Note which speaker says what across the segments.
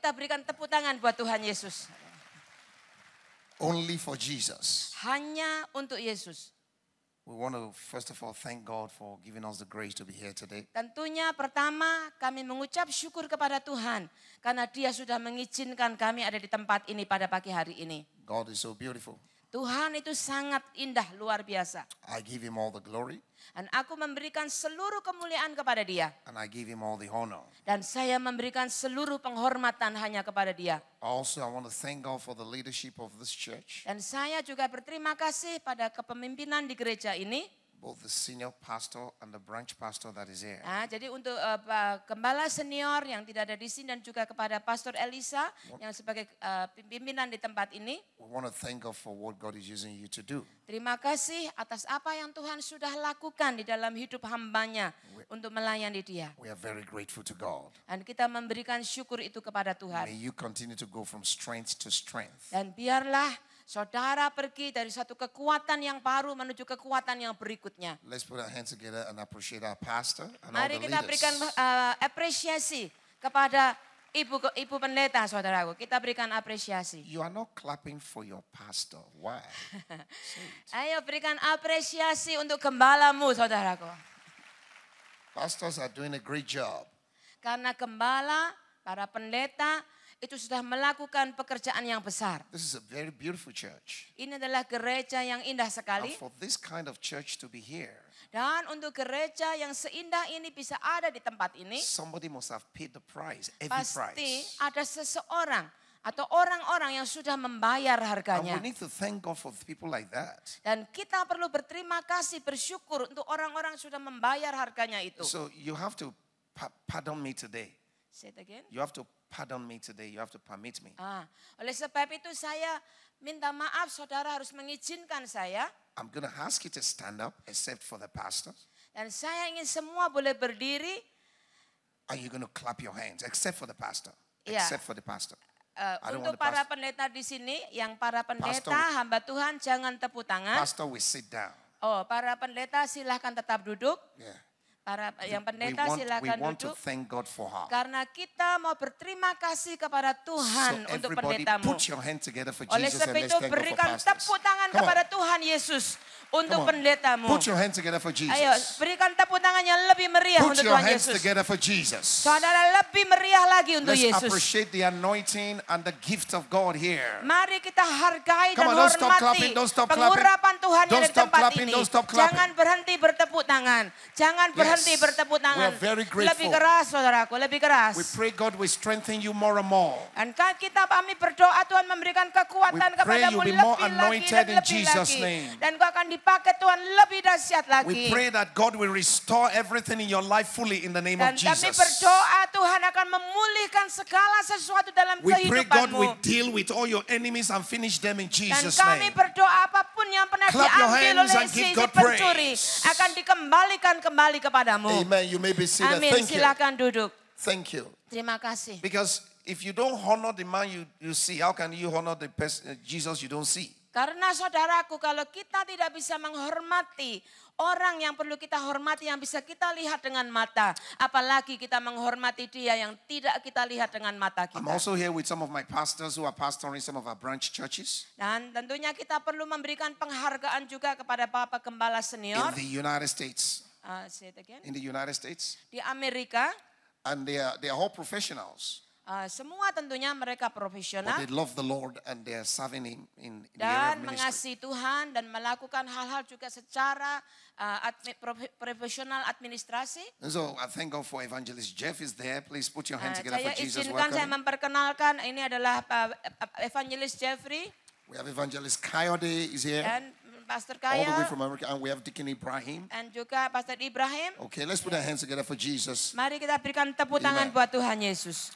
Speaker 1: kita berikan tepuk tangan buat Tuhan Yesus.
Speaker 2: Only for Jesus.
Speaker 1: Hanya untuk Yesus.
Speaker 2: We want to first of all thank God for giving us the grace to be here today.
Speaker 1: Tentunya pertama kami mengucap syukur kepada Tuhan. Karena Dia sudah mengizinkan kami ada di tempat ini pada pagi hari ini.
Speaker 2: God is so beautiful.
Speaker 1: Tuhan itu sangat indah, luar biasa.
Speaker 2: I give him all the glory.
Speaker 1: Dan aku memberikan seluruh kemuliaan kepada Dia.
Speaker 2: And I give him all the honor.
Speaker 1: Dan saya memberikan seluruh penghormatan hanya kepada Dia.
Speaker 2: Also, I want to thank God for the leadership of this church.
Speaker 1: Dan saya juga berterima kasih pada kepemimpinan di gereja ini.
Speaker 2: Both the senior pastor and the branch pastor that is here.
Speaker 1: Nah, jadi untuk gembala senior yang tidak ada di sini dan juga kepada Pastor Elisa yang sebagai pimpinan di tempat ini.
Speaker 2: We want to thank God for what God is using you to do.
Speaker 1: Terima kasih atas apa yang Tuhan sudah lakukan di dalam hidup hambanya untuk melayani Dia.
Speaker 2: We are very grateful to God.
Speaker 1: Dan kita memberikan syukur itu kepada Tuhan.
Speaker 2: May you continue to go from strength to strength.
Speaker 1: Dan biarlah saudara pergi dari satu kekuatan yang baru menuju kekuatan yang berikutnya.
Speaker 2: Let's put our hands together and appreciate our pastor and all
Speaker 1: Mari
Speaker 2: the
Speaker 1: kita berikan
Speaker 2: leaders.
Speaker 1: apresiasi kepada ibu pendeta, saudaraku. Kita berikan apresiasi.
Speaker 2: You are not clapping for your pastor. Why?
Speaker 1: Ayo berikan apresiasi untuk gembalamu, saudaraku.
Speaker 2: Pastors are doing a great job.
Speaker 1: Karena gembala, para pendeta itu sudah melakukan pekerjaan yang besar.
Speaker 2: This is a very beautiful church.
Speaker 1: Ini adalah gereja yang indah
Speaker 2: And
Speaker 1: sekali.
Speaker 2: for this kind of church to be here,
Speaker 1: Dan untuk gereja yang seindah ini bisa ada di tempat ini,
Speaker 2: somebody must have paid the price, every
Speaker 1: pasti
Speaker 2: price.
Speaker 1: ada seseorang atau orang-orang yang sudah membayar
Speaker 2: And
Speaker 1: harganya.
Speaker 2: we need to thank God for people like that.
Speaker 1: Dan kita perlu berterima kasih, bersyukur untuk orang-orang yang sudah membayar harganya itu.
Speaker 2: So you have to pardon me today.
Speaker 1: Say it again.
Speaker 2: You have to pardon me today. You have to permit me.
Speaker 1: Oleh sebab itu saya minta maaf, saudara harus mengizinkan saya.
Speaker 2: I'm going to ask you to stand up except for the pastor.
Speaker 1: Dan saya ingin semua boleh berdiri.
Speaker 2: And you're going to clap your hands except for the pastor.
Speaker 1: Yeah.
Speaker 2: Except for the pastor. I don't
Speaker 1: Untuk
Speaker 2: want the
Speaker 1: para
Speaker 2: pastor.
Speaker 1: pendeta di sini, yang para pendeta,
Speaker 2: Pastor-
Speaker 1: hamba Tuhan jangan tepuk tangan.
Speaker 2: Pastor will sit down.
Speaker 1: Oh, para pendeta silahkan tetap duduk.
Speaker 2: Yeah.
Speaker 1: Para yang
Speaker 2: We
Speaker 1: pendeta
Speaker 2: want
Speaker 1: silahkan
Speaker 2: to
Speaker 1: duduk.
Speaker 2: thank God for her.
Speaker 1: Karena kita mau berterima kasih kepada
Speaker 2: So
Speaker 1: Tuhan untuk
Speaker 2: everybody
Speaker 1: pendetamu.
Speaker 2: put your hand together for
Speaker 1: Oleh
Speaker 2: Jesus
Speaker 1: sebab
Speaker 2: and let's
Speaker 1: itu
Speaker 2: thank God for
Speaker 1: berikan
Speaker 2: pastors.
Speaker 1: tepuk tangan
Speaker 2: Come on.
Speaker 1: kepada Tuhan Yesus untuk
Speaker 2: Come on.
Speaker 1: pendetamu.
Speaker 2: Put your hand together for Jesus.
Speaker 1: Ayo berikan tepuk tangan yang lebih meriah
Speaker 2: Put
Speaker 1: untuk
Speaker 2: your
Speaker 1: Tuhan
Speaker 2: hands
Speaker 1: Yesus.
Speaker 2: together for Jesus.
Speaker 1: Saudara lebih meriah lagi untuk
Speaker 2: Let's
Speaker 1: Yesus.
Speaker 2: appreciate the anointing and the gift of God here.
Speaker 1: Mari kita hargai
Speaker 2: Come
Speaker 1: dan
Speaker 2: on, don't stop
Speaker 1: hormati
Speaker 2: clapping, don't stop clapping.
Speaker 1: pengurapan Tuhan yang
Speaker 2: Don't
Speaker 1: ada di
Speaker 2: stop
Speaker 1: tempat
Speaker 2: clapping,
Speaker 1: ini.
Speaker 2: don't stop clapping.
Speaker 1: Jangan berhenti bertepuk tangan. Jangan berhenti
Speaker 2: Yes.
Speaker 1: bertepuk tangan.
Speaker 2: We are very grateful.
Speaker 1: Lebih keras, saudaraku, lebih keras.
Speaker 2: We pray God will strengthen you more and more.
Speaker 1: Dan kami berdoa Tuhan memberikan kekuatan
Speaker 2: We pray
Speaker 1: kepadamu
Speaker 2: you'll be more
Speaker 1: lebih lagi
Speaker 2: anointed
Speaker 1: dan
Speaker 2: in
Speaker 1: lebih
Speaker 2: Jesus'
Speaker 1: lagi.
Speaker 2: name.
Speaker 1: Dan kau akan dipakai Tuhan lebih dahsyat lagi.
Speaker 2: We pray that God will restore everything in your life fully in the name
Speaker 1: Dan
Speaker 2: of
Speaker 1: kami
Speaker 2: Jesus.
Speaker 1: berdoa Tuhan akan memulihkan segala sesuatu dalam
Speaker 2: We pray God
Speaker 1: kehidupanmu.
Speaker 2: will deal with all your enemies and finish them in
Speaker 1: Dan
Speaker 2: Jesus'
Speaker 1: kami
Speaker 2: name.
Speaker 1: berdoa apapun yang pernah
Speaker 2: Clap your
Speaker 1: diambil
Speaker 2: hands
Speaker 1: oleh
Speaker 2: and give
Speaker 1: si
Speaker 2: God
Speaker 1: pencuri
Speaker 2: praise.
Speaker 1: akan dikembalikan kembali kepadamu.
Speaker 2: Amen. You may be seated.
Speaker 1: Amin.
Speaker 2: Thank you.
Speaker 1: Silakan duduk.
Speaker 2: Thank you.
Speaker 1: Terima kasih.
Speaker 2: Because if you don't honor the man you see, how can you honor the person, Jesus you don't see?
Speaker 1: Karena saudaraku, kalau kita tidak bisa menghormati orang yang perlu kita hormati, yang bisa kita lihat dengan mata, apalagi kita menghormati dia yang tidak kita lihat dengan mata
Speaker 2: I'm
Speaker 1: kita.
Speaker 2: also here with some of my pastors who are pastoring some of our branch churches
Speaker 1: Dan tentunya kita perlu memberikan penghargaan juga kepada Bapak Gembala
Speaker 2: in
Speaker 1: Senior.
Speaker 2: the United States.
Speaker 1: Say it again.
Speaker 2: In the United States.
Speaker 1: Di Amerika,
Speaker 2: And they are all professionals.
Speaker 1: semua tentunya mereka
Speaker 2: But
Speaker 1: profesional.
Speaker 2: they love the Lord and they are serving Him in the area
Speaker 1: Dan
Speaker 2: of ministry.
Speaker 1: mengasihi Tuhan dan melakukan hal-hal juga secara profesional administrasi.
Speaker 2: And so I thank God for Evangelist Jeff is there. Please put your hands together
Speaker 1: Saya
Speaker 2: for Jesus.
Speaker 1: izinkan saya
Speaker 2: Welcome.
Speaker 1: memperkenalkan, ini adalah Evangelist Jeffrey
Speaker 2: We have Evangelist Kayode is here.
Speaker 1: dan Pastor
Speaker 2: All the way
Speaker 1: Kaya
Speaker 2: from America. And we have Deacon Ibrahim.
Speaker 1: dan juga Pastor Ibrahim.
Speaker 2: Okay, let's put our hands together for Jesus.
Speaker 1: Mari kita berikan tepuk tangan
Speaker 2: Amen.
Speaker 1: buat Tuhan Yesus.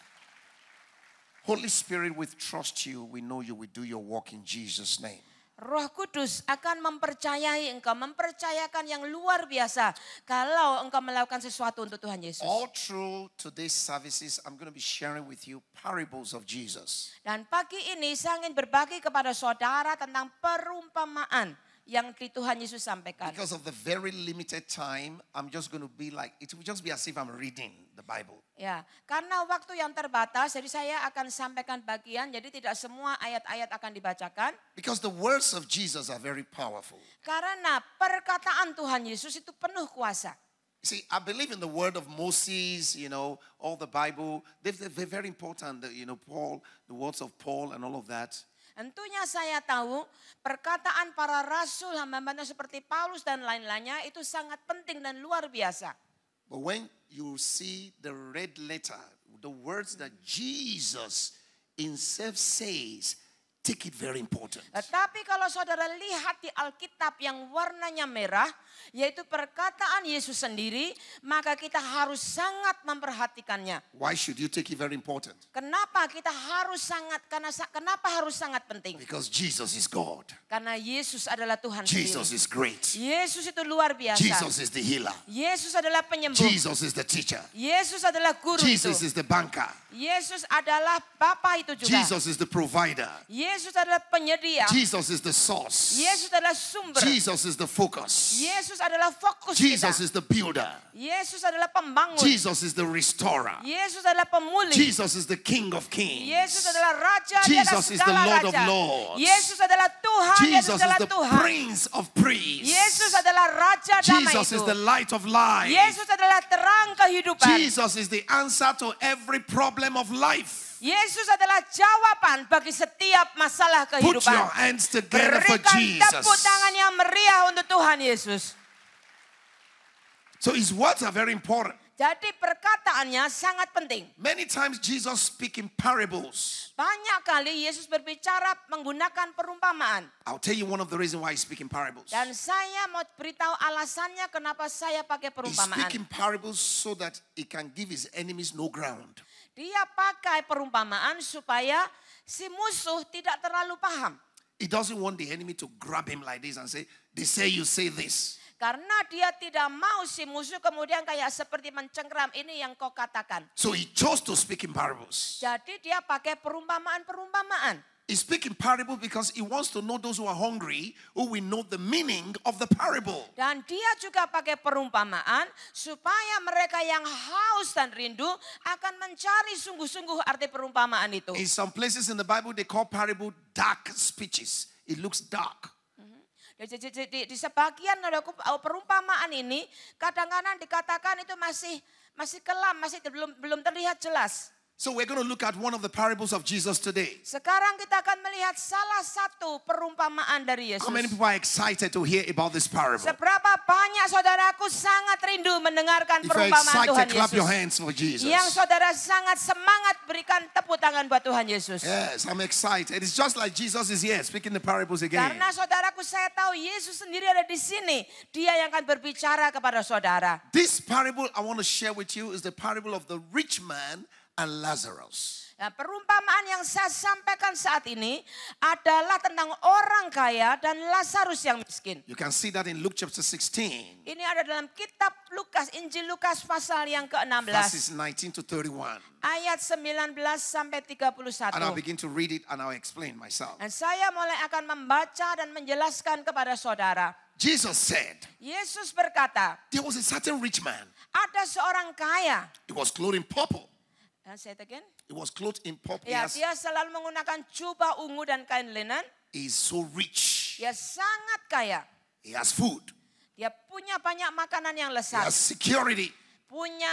Speaker 2: Holy Spirit, we trust you. We know you will do your work in Jesus' name.
Speaker 1: Roh Kudus akan mempercayai engkau, mempercayakan yang luar biasa kalau engkau melakukan sesuatu untuk Tuhan Yesus.
Speaker 2: All through today's services, I'm going to be sharing with you parables of Jesus.
Speaker 1: Dan pagi ini saya ingin berbagi kepada saudara tentang perumpamaan yang Tuhan Yesus sampaikan.
Speaker 2: Because of the very limited time, I'm just going to be like, it will just be as if I'm reading the Bible.
Speaker 1: Ya, karena waktu yang terbatas, jadi saya akan sampaikan bagian, jadi tidak semua ayat-ayat akan dibacakan.
Speaker 2: Because the words of Jesus are very powerful.
Speaker 1: Karena perkataan Tuhan Yesus itu penuh kuasa.
Speaker 2: See, I believe in the word of Moses, all the Bible. They're very important, Paul, the words of Paul and all of that.
Speaker 1: Tentunya saya tahu perkataan para rasul, hamba-hamba seperti Paulus dan lain-lainnya itu sangat penting dan luar biasa.
Speaker 2: But when you see the red letter, the words that Jesus himself says, take it very important.
Speaker 1: Tetapi kalau saudara lihat di Alkitab yang warnanya merah, yaitu perkataan Yesus sendiri, maka kita harus sangat memperhatikannya.
Speaker 2: Why should you take it very important?
Speaker 1: Kenapa kita harus kenapa harus sangat penting?
Speaker 2: Because Jesus is God.
Speaker 1: Karena Yesus adalah Tuhan
Speaker 2: Jesus
Speaker 1: sendiri.
Speaker 2: is great.
Speaker 1: Yesus itu luar biasa.
Speaker 2: Jesus is the healer.
Speaker 1: Yesus adalah penyembuh.
Speaker 2: Jesus is the teacher.
Speaker 1: Yesus adalah guru
Speaker 2: Jesus
Speaker 1: itu.
Speaker 2: is the banker.
Speaker 1: Yesus adalah Bapa itu juga.
Speaker 2: Jesus is the provider.
Speaker 1: Yesus adalah penyedia.
Speaker 2: Jesus is the source.
Speaker 1: Yesus adalah sumber.
Speaker 2: Jesus is the focus.
Speaker 1: Yesus adalah fokus
Speaker 2: Jesus
Speaker 1: kita.
Speaker 2: is the builder.
Speaker 1: Yesus adalah pembangun.
Speaker 2: Jesus is the restorer.
Speaker 1: Yesus adalah pemulih.
Speaker 2: Jesus is the King of Kings.
Speaker 1: Yesus adalah Raja di atas
Speaker 2: Jesus is the
Speaker 1: segala
Speaker 2: Lord of
Speaker 1: raja.
Speaker 2: Lords.
Speaker 1: Yesus adalah Tuhan di atas
Speaker 2: Jesus is
Speaker 1: segala
Speaker 2: the
Speaker 1: Tuhan.
Speaker 2: Prince of Priests.
Speaker 1: Yesus adalah Raja damai
Speaker 2: Jesus
Speaker 1: itu.
Speaker 2: is the light of life.
Speaker 1: Yesus adalah terang kehidupan.
Speaker 2: Jesus is the answer to every problem of life.
Speaker 1: Yesus adalah jawaban bagi setiap masalah
Speaker 2: Put
Speaker 1: kehidupan.
Speaker 2: your hands together for
Speaker 1: Berikan
Speaker 2: Jesus.
Speaker 1: tepuk tangan yang meriah untuk Tuhan Yesus.
Speaker 2: So his words are very important.
Speaker 1: Jadi perkataannya sangat penting.
Speaker 2: Many times Jesus speaks in parables.
Speaker 1: Banyak kali Yesus berbicara menggunakan perumpamaan.
Speaker 2: I'll tell you one of the reasons why he speaks in parables.
Speaker 1: Dan saya mau beritahu alasannya kenapa saya pakai
Speaker 2: He
Speaker 1: perumpamaan.
Speaker 2: speaks in parables so that he can give his enemies no ground.
Speaker 1: Dia pakai perumpamaan supaya si musuh tidak terlalu paham.
Speaker 2: He doesn't want the enemy to grab him like this and say, they say you say this.
Speaker 1: Karena dia tidak mau si musuh kemudian kayak seperti mencengkram, ini yang kau katakan.
Speaker 2: So he chose to speak in parables.
Speaker 1: Jadi dia pakai perumpamaan-perumpamaan.
Speaker 2: He speaks in parables because he wants to know those who are hungry, who will know the meaning of the parable.
Speaker 1: Dan dia juga pakai perumpamaan supaya mereka yang haus dan rindu akan mencari sungguh-sungguh arti perumpamaan itu.
Speaker 2: In some places in the Bible, they call parable dark speeches. It looks dark.
Speaker 1: Di sebagian perumpamaan ini kadang-kadang dikatakan itu masih kelam, masih belum terlihat jelas.
Speaker 2: So we're going to look at one of the parables of Jesus today.
Speaker 1: Sekarang kita akan melihat salah satu perumpamaan dari Yesus.
Speaker 2: How many people are excited to hear about this parable?
Speaker 1: Seberapa banyak saudaraku sangat rindu mendengarkan
Speaker 2: If you're
Speaker 1: perumpamaan Tuhan
Speaker 2: excited, clap your
Speaker 1: Yesus.
Speaker 2: hands for Jesus.
Speaker 1: Yang saudara sangat semangat berikan tepuk tangan buat Tuhan Yesus.
Speaker 2: Yes, I'm excited. It's just like Jesus is here speaking the parables again.
Speaker 1: Karena saudaraku saya tahu Yesus sendiri ada di sini. Dia yang akan berbicara kepada saudara.
Speaker 2: This parable I want to share with you is the parable of the rich man and Lazarus.
Speaker 1: Nah, perumpamaan yang saya sampaikan saat ini adalah tentang orang kaya dan Lazarus yang miskin.
Speaker 2: You can see that in Luke chapter 16,
Speaker 1: Ini ada dalam kitab Lukas, Injil Lukas pasal yang ke-16.
Speaker 2: verses 19 to 31.
Speaker 1: Ayat 19 sampai 31.
Speaker 2: And I'll begin to read it and I'll explain myself.
Speaker 1: Dan saya mulai akan membaca dan menjelaskan kepada saudara.
Speaker 2: Jesus said,
Speaker 1: Yesus berkata,
Speaker 2: there was a certain rich man.
Speaker 1: ada seorang kaya.
Speaker 2: He was clothed in purple.
Speaker 1: Say it again.
Speaker 2: He was clothed in purple.
Speaker 1: Ya, dia selalu menggunakan jubah ungu dan kain linen.
Speaker 2: He is so rich.
Speaker 1: Dia sangat kaya.
Speaker 2: He has food.
Speaker 1: Dia punya banyak makanan yang
Speaker 2: He
Speaker 1: lezat.
Speaker 2: has security.
Speaker 1: Punya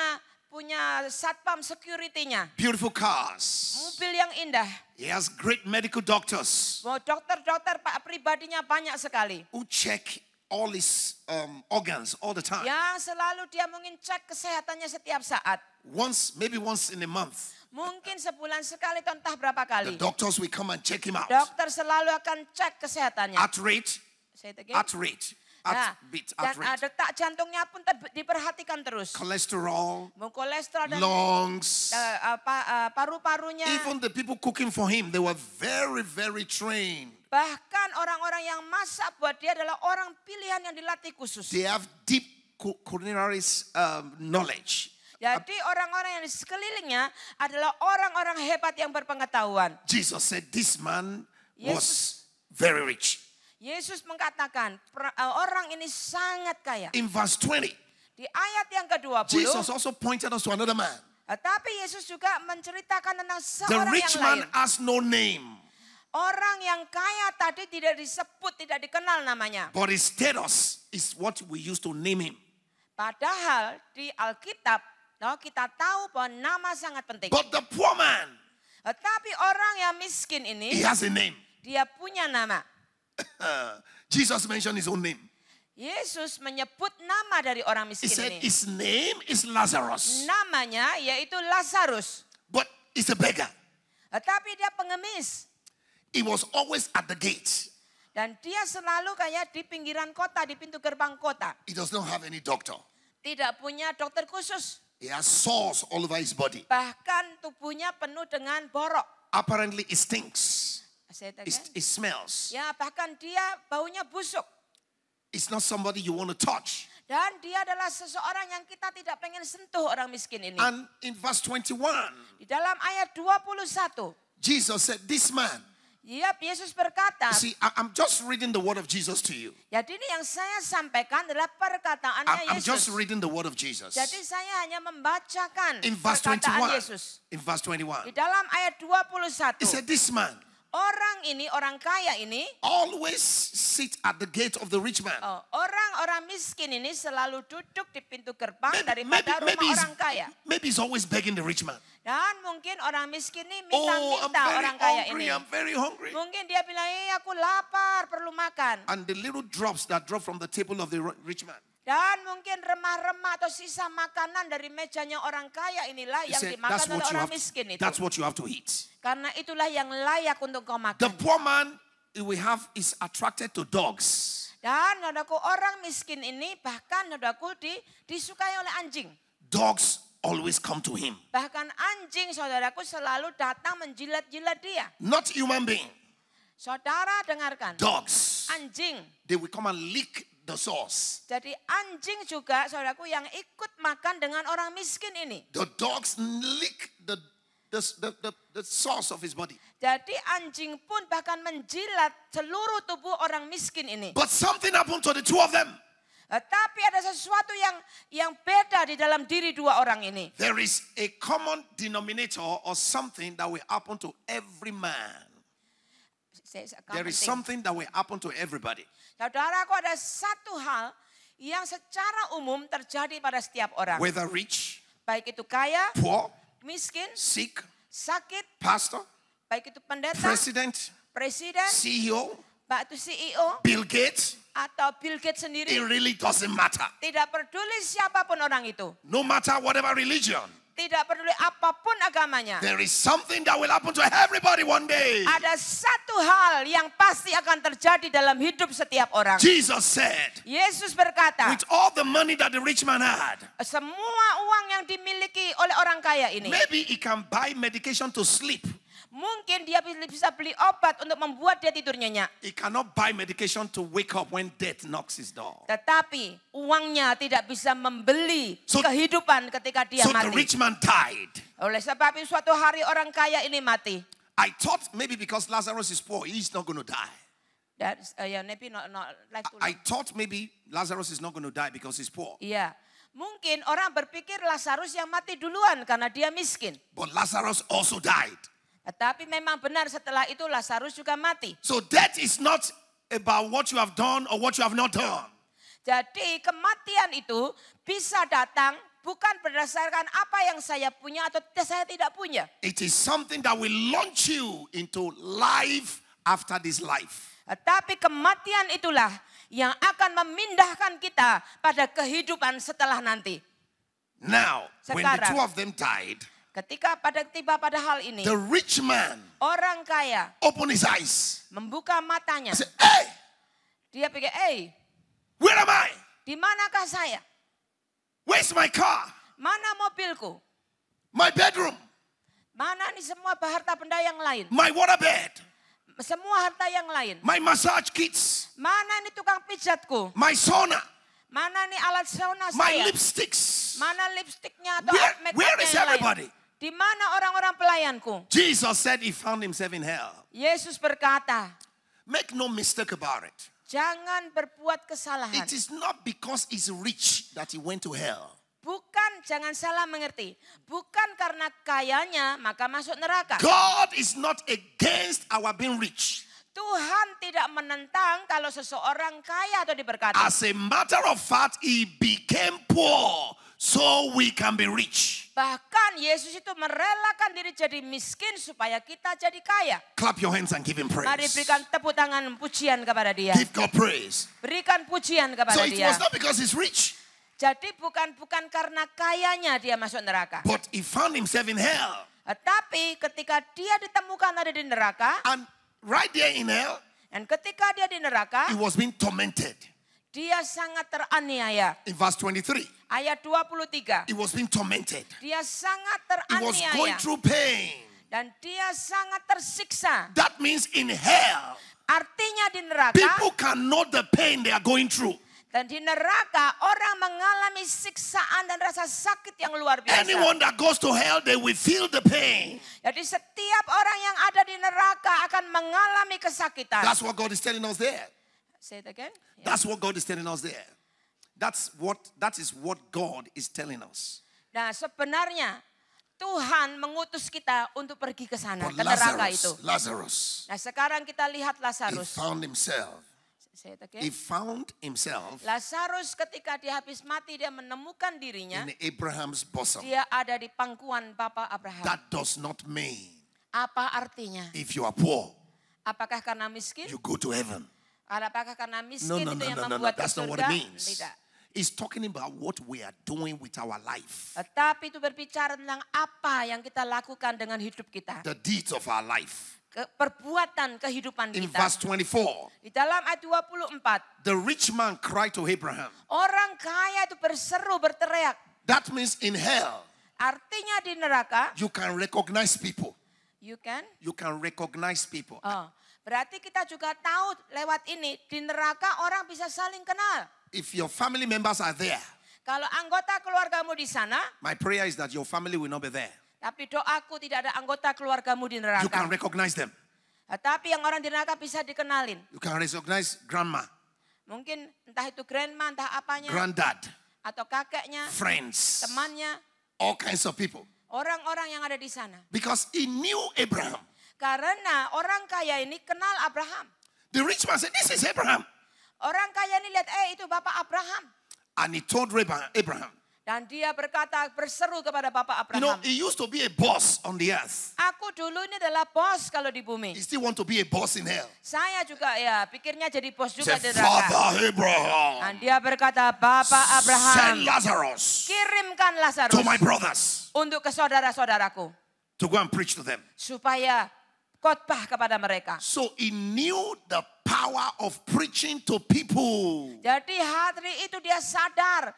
Speaker 1: satpam security-nya.
Speaker 2: Beautiful cars.
Speaker 1: Mobil yang indah.
Speaker 2: He has great medical doctors
Speaker 1: Dokter-dokter pribadinya banyak sekali.
Speaker 2: who check all his organs all the time.
Speaker 1: Yang selalu dia mungkin cek kesehatannya setiap saat.
Speaker 2: Maybe once in a month.
Speaker 1: Mungkin sebulan sekali atau entah berapa
Speaker 2: The
Speaker 1: kali.
Speaker 2: doctors will come and check him out.
Speaker 1: Dokter selalu akan cek kesehatannya.
Speaker 2: Heart rate,
Speaker 1: Say it again.
Speaker 2: heart rate, heart beat, heart
Speaker 1: Dan
Speaker 2: rate.
Speaker 1: detak jantungnya pun diperhatikan terus.
Speaker 2: Cholesterol,
Speaker 1: Kolesterol dan
Speaker 2: lungs.
Speaker 1: paru-parunya.
Speaker 2: Even the people cooking for him, they were very, very trained.
Speaker 1: Bahkan orang-orang yang masak buat dia adalah orang pilihan yang dilatih khusus.
Speaker 2: They have deep culinary knowledge.
Speaker 1: Jadi orang-orang yang di sekelilingnya adalah orang-orang hebat yang berpengetahuan.
Speaker 2: Jesus said this man
Speaker 1: Yesus-
Speaker 2: was very rich.
Speaker 1: Yesus mengatakan orang ini sangat kaya.
Speaker 2: In verse 20,
Speaker 1: Di ayat yang ke-20,
Speaker 2: Jesus also pointed us to another man.
Speaker 1: tapi Yesus juga menceritakan tentang
Speaker 2: The
Speaker 1: seorang
Speaker 2: rich
Speaker 1: yang
Speaker 2: man
Speaker 1: lain.
Speaker 2: has no name,
Speaker 1: Orang yang kaya tadi tidak disebut, tidak dikenal namanya.
Speaker 2: but his status is what we use to name him.
Speaker 1: Padahal di Alkitab kita tahu bahwa nama sangat penting.
Speaker 2: But the poor man,
Speaker 1: Tetapi orang yang miskin
Speaker 2: he
Speaker 1: ini,
Speaker 2: has a name.
Speaker 1: dia punya nama.
Speaker 2: Jesus mentioned his own name.
Speaker 1: Yesus menyebut nama dari orang
Speaker 2: He
Speaker 1: miskin
Speaker 2: said
Speaker 1: ini.
Speaker 2: his name is Lazarus,
Speaker 1: Namanya yaitu Lazarus.
Speaker 2: but he's a beggar.
Speaker 1: Tetapi dia pengemis.
Speaker 2: He was always at the gate.
Speaker 1: Dan dia selalu kayak di pinggiran kota, di pintu gerbang kota.
Speaker 2: He does not have any doctor.
Speaker 1: Tidak punya dokter khusus.
Speaker 2: He has sores all over his body.
Speaker 1: Bahkan tubuhnya penuh dengan borok.
Speaker 2: Apparently, it stinks.
Speaker 1: Say it
Speaker 2: It,
Speaker 1: again.
Speaker 2: it smells.
Speaker 1: Ya, bahkan dia baunya busuk.
Speaker 2: It's not somebody you want to touch.
Speaker 1: Dan dia adalah seseorang yang kita tidak pengen sentuh orang miskin ini.
Speaker 2: And in verse 21,
Speaker 1: Di dalam ayat 21,
Speaker 2: Jesus said, this man.
Speaker 1: Yesus berkata,
Speaker 2: See, I'm just reading the word of Jesus to you.
Speaker 1: jadi ini yang saya sampaikan adalah perkataannya
Speaker 2: I'm just
Speaker 1: Yesus.
Speaker 2: reading the word of Jesus.
Speaker 1: Jadi saya hanya membacakan
Speaker 2: In verse
Speaker 1: perkataan
Speaker 2: 21,
Speaker 1: Yesus.
Speaker 2: in verse
Speaker 1: Di
Speaker 2: 21,
Speaker 1: dalam ayat 21,
Speaker 2: he said, this man
Speaker 1: orang ini, orang kaya ini,
Speaker 2: always sit at the gate of the rich man.
Speaker 1: orang-orang miskin ini selalu duduk di pintu gerbang daripada rumah orang kaya.
Speaker 2: Maybe he's always begging the rich man.
Speaker 1: Dan mungkin orang miskin ini
Speaker 2: Oh,
Speaker 1: minta-minta orang kaya ini.
Speaker 2: I'm very hungry.
Speaker 1: Mungkin dia bilang, aku lapar, perlu makan.
Speaker 2: And the little drops that drop from the table of the rich man,
Speaker 1: Dan mungkin remah-remah atau sisa makanan dari mejanya orang kaya inilah
Speaker 2: he
Speaker 1: yang
Speaker 2: said,
Speaker 1: dimakan
Speaker 2: that's
Speaker 1: oleh
Speaker 2: what you
Speaker 1: orang
Speaker 2: have.
Speaker 1: miskin itu.
Speaker 2: That's what you have to eat.
Speaker 1: Karena itulah yang layak untuk kau
Speaker 2: The
Speaker 1: makan.
Speaker 2: poor man we have is attracted to dogs.
Speaker 1: Dan saudaraku, orang miskin ini bahkan saudaraku disukai oleh anjing.
Speaker 2: Dogs always come to him.
Speaker 1: Bahkan anjing saudaraku selalu datang menjilat-jilat dia.
Speaker 2: Not human being.
Speaker 1: Saudara dengarkan.
Speaker 2: Dogs.
Speaker 1: Anjing.
Speaker 2: They will come and lick the sauce.
Speaker 1: Jadi anjing juga saudaraku yang ikut makan dengan orang miskin ini.
Speaker 2: The dogs lick the sauce of his body.
Speaker 1: Jadi anjing pun bahkan menjilat seluruh tubuh orang miskin ini.
Speaker 2: But something happened to the two of them.
Speaker 1: Tapi ada sesuatu yang beda di dalam diri dua orang ini.
Speaker 2: There is a common denominator or something that will happen to every man. There is something that will happen to everybody.
Speaker 1: Saudaraku, ada satu hal yang secara umum terjadi pada setiap orang.
Speaker 2: Whether rich,
Speaker 1: Baik itu kaya,
Speaker 2: poor,
Speaker 1: miskin,
Speaker 2: sick,
Speaker 1: sakit,
Speaker 2: pastor,
Speaker 1: baik itu pendeta,
Speaker 2: president,
Speaker 1: presiden,
Speaker 2: CEO,
Speaker 1: baik itu CEO,
Speaker 2: Bill Gates,
Speaker 1: atau Bill Gates
Speaker 2: it
Speaker 1: sendiri.
Speaker 2: really doesn't matter.
Speaker 1: Tidak peduli siapapun orang itu.
Speaker 2: No matter whatever religion,
Speaker 1: Tidak peduli apapun agamanya.
Speaker 2: there is something that will happen to everybody one day.
Speaker 1: Ada satu hal yang pasti akan terjadi dalam hidup setiap orang.
Speaker 2: Jesus said,
Speaker 1: Yesus berkata,
Speaker 2: with all the money that the rich man had,
Speaker 1: semua uang yang dimiliki oleh orang kaya ini,
Speaker 2: maybe he can buy medication to sleep.
Speaker 1: mungkin dia bisa beli obat untuk membuat dia tidur nyenyak.
Speaker 2: He cannot buy medication to wake up when death knocks his door.
Speaker 1: Tetapi uangnya tidak bisa membeli
Speaker 2: So-
Speaker 1: kehidupan ketika dia
Speaker 2: So the
Speaker 1: mati.
Speaker 2: rich man died.
Speaker 1: Oleh sebab itu suatu hari orang kaya ini mati.
Speaker 2: I thought maybe because Lazarus is poor, he's not going to die.
Speaker 1: Dan ya maybe not life too long.
Speaker 2: I thought maybe Lazarus is not going to die because he's poor.
Speaker 1: Iya. Mungkin orang berpikir Lazarus yang mati duluan karena dia miskin.
Speaker 2: But Lazarus also died.
Speaker 1: Tetapi memang benar setelah itu Lazarus juga mati.
Speaker 2: So death is not about what you have done or what you have not done.
Speaker 1: Jadi kematian itu bisa datang bukan berdasarkan apa yang saya punya atau saya tidak punya.
Speaker 2: It is something that will launch you into life after this life.
Speaker 1: Tetapi kematian itulah yang akan memindahkan kita pada kehidupan setelah nanti.
Speaker 2: Now, when the
Speaker 1: Sekarang.
Speaker 2: two of them died,
Speaker 1: Ketika tiba pada hal ini,
Speaker 2: the rich man
Speaker 1: orang kaya
Speaker 2: opened his eyes.
Speaker 1: membuka matanya.
Speaker 2: He said, hey,
Speaker 1: Dia pikir,
Speaker 2: where am I?
Speaker 1: di manakah saya?
Speaker 2: Where's my car?
Speaker 1: Mana mobilku?
Speaker 2: My bedroom?
Speaker 1: Mana nih semua harta benda yang lain?
Speaker 2: My waterbed?
Speaker 1: Semua harta yang lain.
Speaker 2: My massage kits?
Speaker 1: Mana nih tukang pijatku?
Speaker 2: My sauna?
Speaker 1: Mana nih alat sauna
Speaker 2: My
Speaker 1: saya?
Speaker 2: lipsticks?
Speaker 1: Mana lipstiknya atau make
Speaker 2: Where
Speaker 1: upnya
Speaker 2: is
Speaker 1: yang lain?
Speaker 2: everybody?
Speaker 1: Di mana orang-orang pelayanku?
Speaker 2: Jesus said he found himself in hell.
Speaker 1: Yesus berkata,
Speaker 2: Make no mistake about it.
Speaker 1: Jangan berbuat kesalahan.
Speaker 2: It is not because he's rich that he went to hell.
Speaker 1: Bukan, jangan salah mengerti. Bukan karena kayanya maka masuk neraka.
Speaker 2: God is not against our being rich.
Speaker 1: Tuhan tidak menentang kalau seseorang kaya atau diberkati.
Speaker 2: As a matter of fact, he became poor so we can be rich.
Speaker 1: Bahkan Yesus itu merelakan diri jadi miskin supaya kita jadi kaya.
Speaker 2: Clap your hands and give him praise.
Speaker 1: Mari berikan tepuk tangan pujian kepada dia.
Speaker 2: Give God praise.
Speaker 1: Berikan pujian kepada
Speaker 2: So it
Speaker 1: dia.
Speaker 2: was not because he's rich,
Speaker 1: Jadi bukan karena kayanya dia masuk neraka.
Speaker 2: but he found himself in hell.
Speaker 1: Tetapi ketika dia ditemukan ada di neraka,
Speaker 2: And right there in hell,
Speaker 1: dan ketika dia di neraka,
Speaker 2: he was being tormented.
Speaker 1: dia sangat teraniaya.
Speaker 2: In verse 23,
Speaker 1: Ayat 23,
Speaker 2: he was being tormented.
Speaker 1: dia sangat
Speaker 2: He was going
Speaker 1: teraniaya.
Speaker 2: through pain.
Speaker 1: Dan dia sangat tersiksa.
Speaker 2: That means in hell,
Speaker 1: Artinya di neraka,
Speaker 2: people can know the pain they are going through.
Speaker 1: dan di neraka orang mengalami siksaan dan rasa sakit yang luar biasa.
Speaker 2: Anyone that goes to hell, they will feel the pain.
Speaker 1: Jadi setiap orang yang ada di neraka akan mengalami kesakitan.
Speaker 2: That's what God is telling us there.
Speaker 1: Say it again. Yeah.
Speaker 2: That's what God is telling us there. That is what God is telling us.
Speaker 1: Nah, sebenarnya Tuhan mengutus kita untuk pergi ke sana,
Speaker 2: But
Speaker 1: ke neraka itu.
Speaker 2: Lazarus,
Speaker 1: Nah, sekarang kita lihat
Speaker 2: he
Speaker 1: Lazarus.
Speaker 2: found himself.
Speaker 1: Say it again.
Speaker 2: He found himself
Speaker 1: Lazarus ketika dia habis mati dia menemukan dirinya,
Speaker 2: in Abraham's bosom.
Speaker 1: dia ada di pangkuan Bapa Abraham.
Speaker 2: That does not mean
Speaker 1: Apa artinya?
Speaker 2: if you are poor,
Speaker 1: Apakah karena miskin?
Speaker 2: you go to heaven.
Speaker 1: Apakah karena
Speaker 2: No,
Speaker 1: miskin
Speaker 2: no,
Speaker 1: itu
Speaker 2: no,
Speaker 1: yang
Speaker 2: no, no, no.
Speaker 1: membuat ke
Speaker 2: That's not what
Speaker 1: surga?
Speaker 2: it means.
Speaker 1: Tidak.
Speaker 2: It's talking about what we are doing with our life,
Speaker 1: Tetapi itu berbicara tentang apa yang kita lakukan dengan hidup kita.
Speaker 2: the deeds of our life.
Speaker 1: Perbuatan kehidupan
Speaker 2: In
Speaker 1: kita.
Speaker 2: verse 24,
Speaker 1: Di dalam ayat 24,
Speaker 2: the rich man cried to Abraham.
Speaker 1: orang kaya itu berseru, berteriak.
Speaker 2: That means in hell,
Speaker 1: Artinya di neraka,
Speaker 2: you can recognize people.
Speaker 1: you can.
Speaker 2: You can recognize people.
Speaker 1: Oh, berarti kita juga tahu lewat ini, di neraka orang bisa saling kenal.
Speaker 2: If your family members are there,
Speaker 1: Kalau anggota keluargamu di sana,
Speaker 2: my prayer is that your family will not be there.
Speaker 1: tapi doaku tidak ada anggota keluargamu di
Speaker 2: You can
Speaker 1: neraka.
Speaker 2: recognize them.
Speaker 1: Tapi yang orang di neraka bisa dikenalin.
Speaker 2: You can recognize grandma,
Speaker 1: Mungkin entah itu grandma, entah apanya,
Speaker 2: granddad,
Speaker 1: atau kakeknya,
Speaker 2: friends,
Speaker 1: temannya,
Speaker 2: all kinds of people.
Speaker 1: orang-orang yang ada di sana.
Speaker 2: Because he knew Abraham.
Speaker 1: Karena orang kaya ini kenal Abraham.
Speaker 2: The rich man said, this is Abraham.
Speaker 1: Orang kaya ini lihat, itu Bapak Abraham.
Speaker 2: And he told Abraham,
Speaker 1: Dan dia berkata, berseru kepada Bapak
Speaker 2: you know,
Speaker 1: Abraham.
Speaker 2: he used to be a boss on the earth.
Speaker 1: Aku dulu ini adalah bos kalau di bumi.
Speaker 2: He still want to be a boss in hell.
Speaker 1: Saya juga ya pikirnya jadi bos
Speaker 2: He
Speaker 1: juga
Speaker 2: said,
Speaker 1: di neraka.
Speaker 2: Father
Speaker 1: Dan
Speaker 2: Abraham,
Speaker 1: dia berkata, Bapak Abraham,
Speaker 2: send Lazarus
Speaker 1: kirimkan Lazarus
Speaker 2: to my brothers
Speaker 1: untuk ke saudara-saudaraku.
Speaker 2: to go and preach to them.
Speaker 1: Supaya khotbah kepada mereka.
Speaker 2: So he knew the power of preaching to people.
Speaker 1: Jadi hari itu dia sadar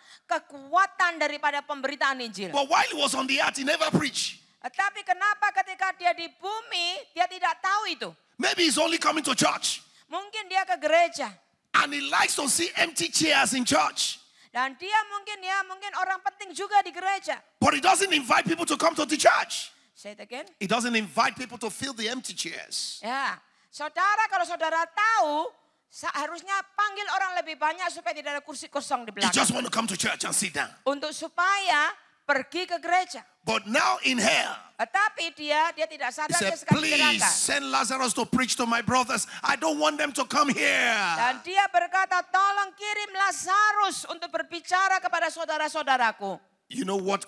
Speaker 1: kekuatan daripada pemberitaan Injil.
Speaker 2: But while he was on the earth, he never preached.
Speaker 1: Tapi kenapa ketika dia di bumi, dia tidak tahu itu.
Speaker 2: Maybe he's only coming to church.
Speaker 1: Mungkin dia ke gereja.
Speaker 2: And he likes to see empty chairs in church.
Speaker 1: Dan dia mungkin orang penting juga di gereja.
Speaker 2: But he doesn't invite people to come to the church.
Speaker 1: Say it again.
Speaker 2: He doesn't invite people to fill the empty chairs.
Speaker 1: Ya, saudara kalau saudara tahu, seharusnya panggil orang lebih banyak supaya tidak ada kursi kosong di
Speaker 2: He
Speaker 1: belakang.
Speaker 2: just want to come to church and sit down.
Speaker 1: Untuk supaya pergi ke gereja.
Speaker 2: But now in hell,
Speaker 1: Tetapi dia tidak
Speaker 2: he
Speaker 1: sadar dia
Speaker 2: said,
Speaker 1: sekarang di
Speaker 2: please
Speaker 1: neraka.
Speaker 2: send Lazarus to preach to my brothers. I don't want them to come here.
Speaker 1: Dan dia berkata, tolong kirim Lazarus untuk berbicara kepada saudara-saudaraku.
Speaker 2: You know what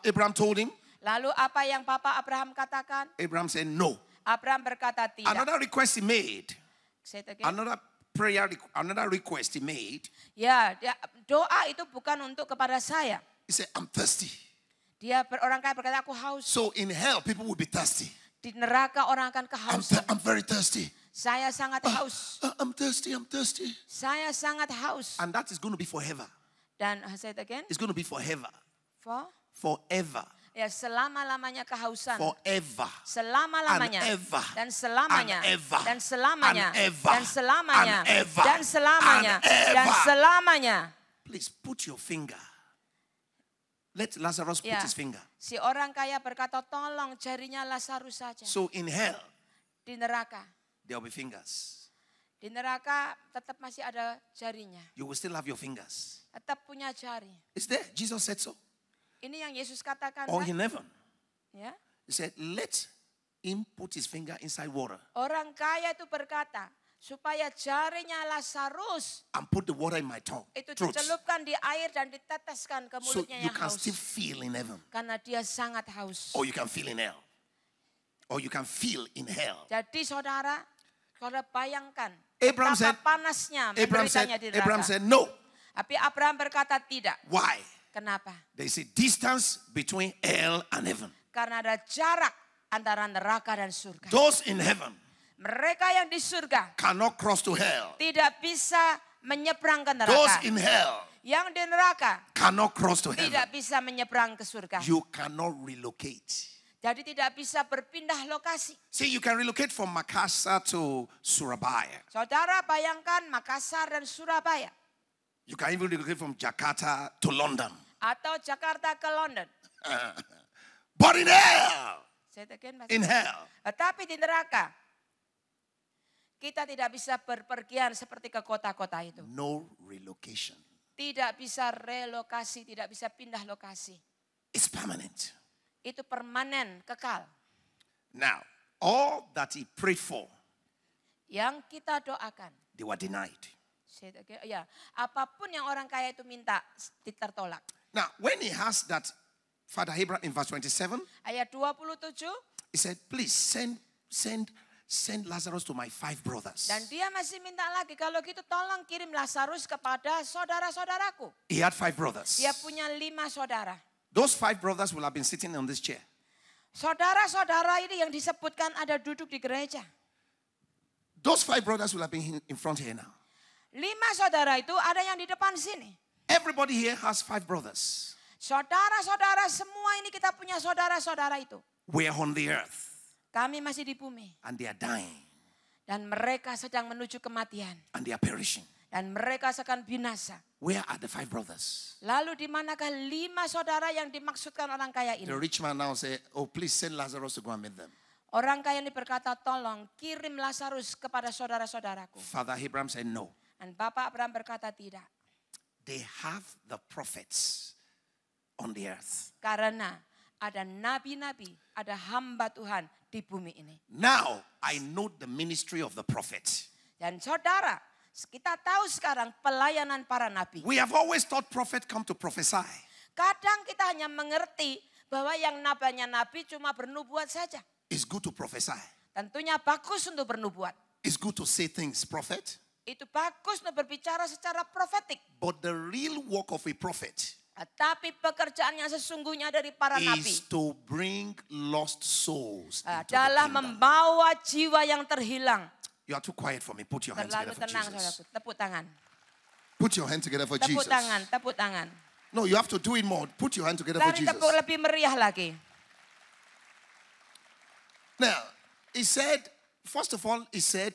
Speaker 2: Abraham told him?
Speaker 1: Lalu apa yang Papa Abraham katakan?
Speaker 2: Abraham said no.
Speaker 1: Abraham berkata tidak.
Speaker 2: Another request he made,
Speaker 1: Say it again.
Speaker 2: another request he made,
Speaker 1: Ya, doa itu bukan untuk kepada saya.
Speaker 2: he said, I'm thirsty.
Speaker 1: Orang kaya berkata, aku haus.
Speaker 2: So in hell, people will be thirsty.
Speaker 1: Di neraka orang akan kehausan.
Speaker 2: I'm very thirsty.
Speaker 1: Saya sangat haus.
Speaker 2: I'm thirsty.
Speaker 1: Saya sangat haus.
Speaker 2: And that is going to be forever.
Speaker 1: Dan say it again.
Speaker 2: It's going to be forever.
Speaker 1: For?
Speaker 2: Forever.
Speaker 1: Ya, selama-lamanya kehausan.
Speaker 2: Forever.
Speaker 1: Selama-lamanya.
Speaker 2: And ever.
Speaker 1: Dan selamanya.
Speaker 2: And ever.
Speaker 1: Dan selamanya.
Speaker 2: And ever.
Speaker 1: Dan selamanya.
Speaker 2: And ever.
Speaker 1: Dan selamanya.
Speaker 2: And ever.
Speaker 1: Dan selamanya.
Speaker 2: Please put your finger. Let Lazarus put
Speaker 1: Ya,
Speaker 2: his finger.
Speaker 1: si orang kaya berkata, tolong jarinya Lazarus saja.
Speaker 2: So in hell,
Speaker 1: Di neraka.
Speaker 2: there will be fingers.
Speaker 1: Di neraka tetap masih ada jarinya.
Speaker 2: You will still have your fingers.
Speaker 1: Tetap punya jari.
Speaker 2: It's there. Jesus said so.
Speaker 1: Ini yang Yesus katakan.
Speaker 2: Or
Speaker 1: Kan?
Speaker 2: in heaven.
Speaker 1: Ya.
Speaker 2: He said, let him put his finger inside water
Speaker 1: Orang kaya itu berkata, supaya jarinya Lazarus
Speaker 2: and put the water in my tongue.
Speaker 1: itu
Speaker 2: Throat.
Speaker 1: dicelupkan di air dan diteteskan ke
Speaker 2: So
Speaker 1: mulutnya
Speaker 2: you
Speaker 1: yang
Speaker 2: can
Speaker 1: haus.
Speaker 2: still feel in heaven.
Speaker 1: Karena dia sangat haus.
Speaker 2: Or you can feel in hell. Or you can feel in hell.
Speaker 1: Jadi saudara bayangkan
Speaker 2: Abraham
Speaker 1: betapa
Speaker 2: said-
Speaker 1: panasnya menderitanya di
Speaker 2: Abraham
Speaker 1: neraka.
Speaker 2: said, no.
Speaker 1: Tapi Abraham berkata tidak.
Speaker 2: Why?
Speaker 1: Kenapa?
Speaker 2: There is a distance between hell and heaven.
Speaker 1: Karena ada jarak antara neraka dan surga.
Speaker 2: Those in heaven
Speaker 1: Mereka yang di surga
Speaker 2: cannot cross to hell.
Speaker 1: tidak bisa menyeberang ke
Speaker 2: Those
Speaker 1: neraka.
Speaker 2: in hell
Speaker 1: Yang di neraka
Speaker 2: cannot cross to heaven.
Speaker 1: tidak bisa menyeberang ke surga.
Speaker 2: You cannot relocate.
Speaker 1: Jadi tidak bisa berpindah lokasi.
Speaker 2: See, you can relocate from Makassar to Surabaya.
Speaker 1: Saudara bayangkan Makassar dan Surabaya.
Speaker 2: You can even relocate from Jakarta to London.
Speaker 1: Atau Jakarta ke London.
Speaker 2: But in hell,
Speaker 1: Say it again, Mas.
Speaker 2: in hell,
Speaker 1: Tetapi di neraka, kita tidak bisa berpergian seperti ke kota-kota itu.
Speaker 2: no relocation.
Speaker 1: Tidak bisa relokasi, tidak bisa pindah lokasi.
Speaker 2: It's permanent.
Speaker 1: Itu permanen, kekal.
Speaker 2: Now, all that he prayed for,
Speaker 1: Yang kita doakan.
Speaker 2: they were denied.
Speaker 1: Say it again. Ya, apapun yang orang kaya itu minta, tertolak.
Speaker 2: Now, when he asked that, Father Abraham in verse 27,
Speaker 1: Ayat 27,
Speaker 2: he said, please send Lazarus to my 5 brothers.
Speaker 1: dan dia masih minta lagi, kalau gitu tolong kirim Lazarus kepada saudara-saudaraku.
Speaker 2: He had 5 brothers.
Speaker 1: Dia punya 5 saudara.
Speaker 2: Those 5 brothers will have been sitting on this chair.
Speaker 1: Saudara-saudara ini yang disebutkan ada duduk di gereja.
Speaker 2: Those 5 brothers will have been in front here now.
Speaker 1: 5 saudara itu ada yang di depan sini.
Speaker 2: Everybody here has 5 brothers.
Speaker 1: Saudara-saudara semua ini kita punya saudara-saudara itu.
Speaker 2: We are on the earth
Speaker 1: Kami masih di bumi.
Speaker 2: and they are dying
Speaker 1: Dan mereka sedang menuju kematian.
Speaker 2: and they are perishing.
Speaker 1: Dan mereka akan binasa.
Speaker 2: Where are the 5 brothers?
Speaker 1: Lalu di manakah 5 saudara yang dimaksudkan orang kaya ini?
Speaker 2: The rich man now say, oh, please send Lazarus to go and meet them.
Speaker 1: Orang kaya ini berkata, tolong kirim Lazarus kepada saudara-saudaraku.
Speaker 2: Father Abraham said, no.
Speaker 1: Dan Bapak Abraham berkata tidak.
Speaker 2: They have the prophets on the earth.
Speaker 1: Karena ada nabi-nabi, ada hamba Tuhan di bumi ini.
Speaker 2: Now I know the ministry of the prophet.
Speaker 1: Dan saudara, kita tahu sekarang pelayanan para nabi.
Speaker 2: We have always thought prophet come to prophesy.
Speaker 1: Kadang kita hanya mengerti bahwa yang nabanya nabi cuma bernubuat saja.
Speaker 2: It's good to prophesy.
Speaker 1: Tentunya bagus untuk bernubuat.
Speaker 2: It's good to say things, prophet.
Speaker 1: Itu bagus untuk berbicara secara profetik.
Speaker 2: But the real work of a prophet
Speaker 1: Tapi pekerjaan yang sesungguhnya dari para nabi
Speaker 2: is to bring lost souls into the
Speaker 1: adalah
Speaker 2: kingdom.
Speaker 1: membawa jiwa yang terhilang.
Speaker 2: You are too quiet for me. Put your hands
Speaker 1: Terlalu
Speaker 2: together for
Speaker 1: tenang,
Speaker 2: Jesus.
Speaker 1: saudaraku. Tepuk tangan.
Speaker 2: Put your hand together for
Speaker 1: Tepuk
Speaker 2: Jesus.
Speaker 1: tangan, tepuk tangan.
Speaker 2: No, you have to do it more. Put your hand together for
Speaker 1: Lari
Speaker 2: Jesus.
Speaker 1: tepuk lebih meriah lagi.
Speaker 2: Now, he said, first of all, he said,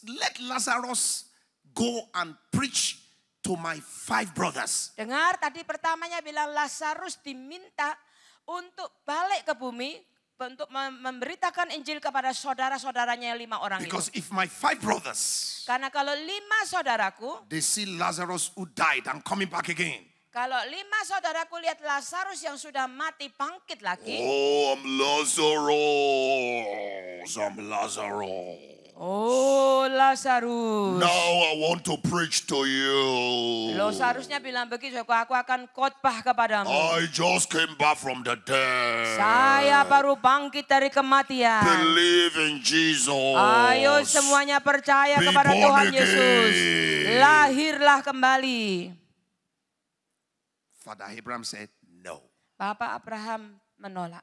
Speaker 2: let Lazarus go and preach to my 5 brothers.
Speaker 1: Dengar tadi pertamanya bilang Lazarus diminta untuk balik ke bumi untuk memberitakan Injil kepada saudara-saudaranya yang 5 orang
Speaker 2: Because
Speaker 1: itu.
Speaker 2: if my 5 brothers,
Speaker 1: Karena kalau 5 saudaraku,
Speaker 2: they see Lazarus who died and coming back again.
Speaker 1: kalau 5 saudaraku lihat Lazarus yang sudah mati bangkit lagi.
Speaker 2: Oh, I'm Lazarus. I'm Lazarus.
Speaker 1: Oh, Lazarus.
Speaker 2: Now I want to preach to you.
Speaker 1: Lazarusnya bilang begitu, aku akan khotbah kepadamu.
Speaker 2: I just came back from the dead.
Speaker 1: Saya baru bangkit dari kematian.
Speaker 2: Believe in Jesus.
Speaker 1: Ayo semuanya percaya
Speaker 2: Be
Speaker 1: kepada
Speaker 2: born
Speaker 1: Tuhan
Speaker 2: again.
Speaker 1: Yesus. Lahirlah kembali.
Speaker 2: Father Abraham said, no.
Speaker 1: Bapak Abraham menolak.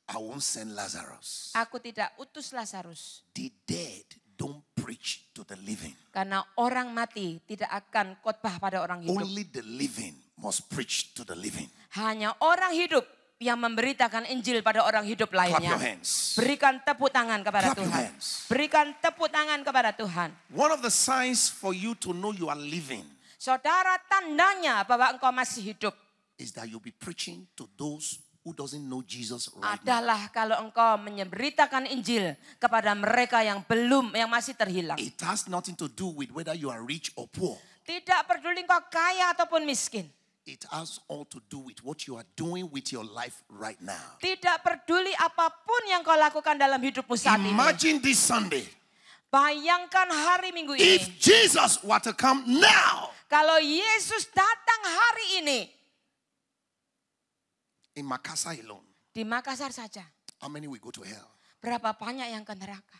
Speaker 2: I won't send Lazarus.
Speaker 1: Aku tidak utus Lazarus.
Speaker 2: The dead don't preach to the living.
Speaker 1: Karena orang mati tidak akan khotbah pada orang hidup.
Speaker 2: Only the living must preach to the living.
Speaker 1: Hanya orang hidup yang memberitakan Injil pada orang hidup
Speaker 2: Clap
Speaker 1: lainnya.
Speaker 2: your hands.
Speaker 1: Berikan tepuk tangan kepada
Speaker 2: Clap your
Speaker 1: Tuhan.
Speaker 2: hands.
Speaker 1: Berikan tepuk tangan kepada Tuhan.
Speaker 2: One of the signs for you to know you are living
Speaker 1: Saudara, tandanya bahwa engkau masih hidup
Speaker 2: is that you'll be preaching to those who doesn't know Jesus right now.
Speaker 1: adalah kalau engkau memberitakan Injil kepada mereka yang masih terhilang.
Speaker 2: It has nothing to do with whether you are rich or poor.
Speaker 1: Tidak peduli engkau kaya ataupun miskin.
Speaker 2: It has all to do with what you are doing with your life right now.
Speaker 1: Tidak peduli apapun yang kau lakukan dalam hidupmu saat ini.
Speaker 2: Imagine this Sunday.
Speaker 1: Bayangkan hari Minggu ini.
Speaker 2: If Jesus were to come now.
Speaker 1: Kalau Yesus datang hari ini.
Speaker 2: In Makassar alone.
Speaker 1: Di Makassar saja.
Speaker 2: How many will go to hell?
Speaker 1: Berapa banyak yang ke neraka?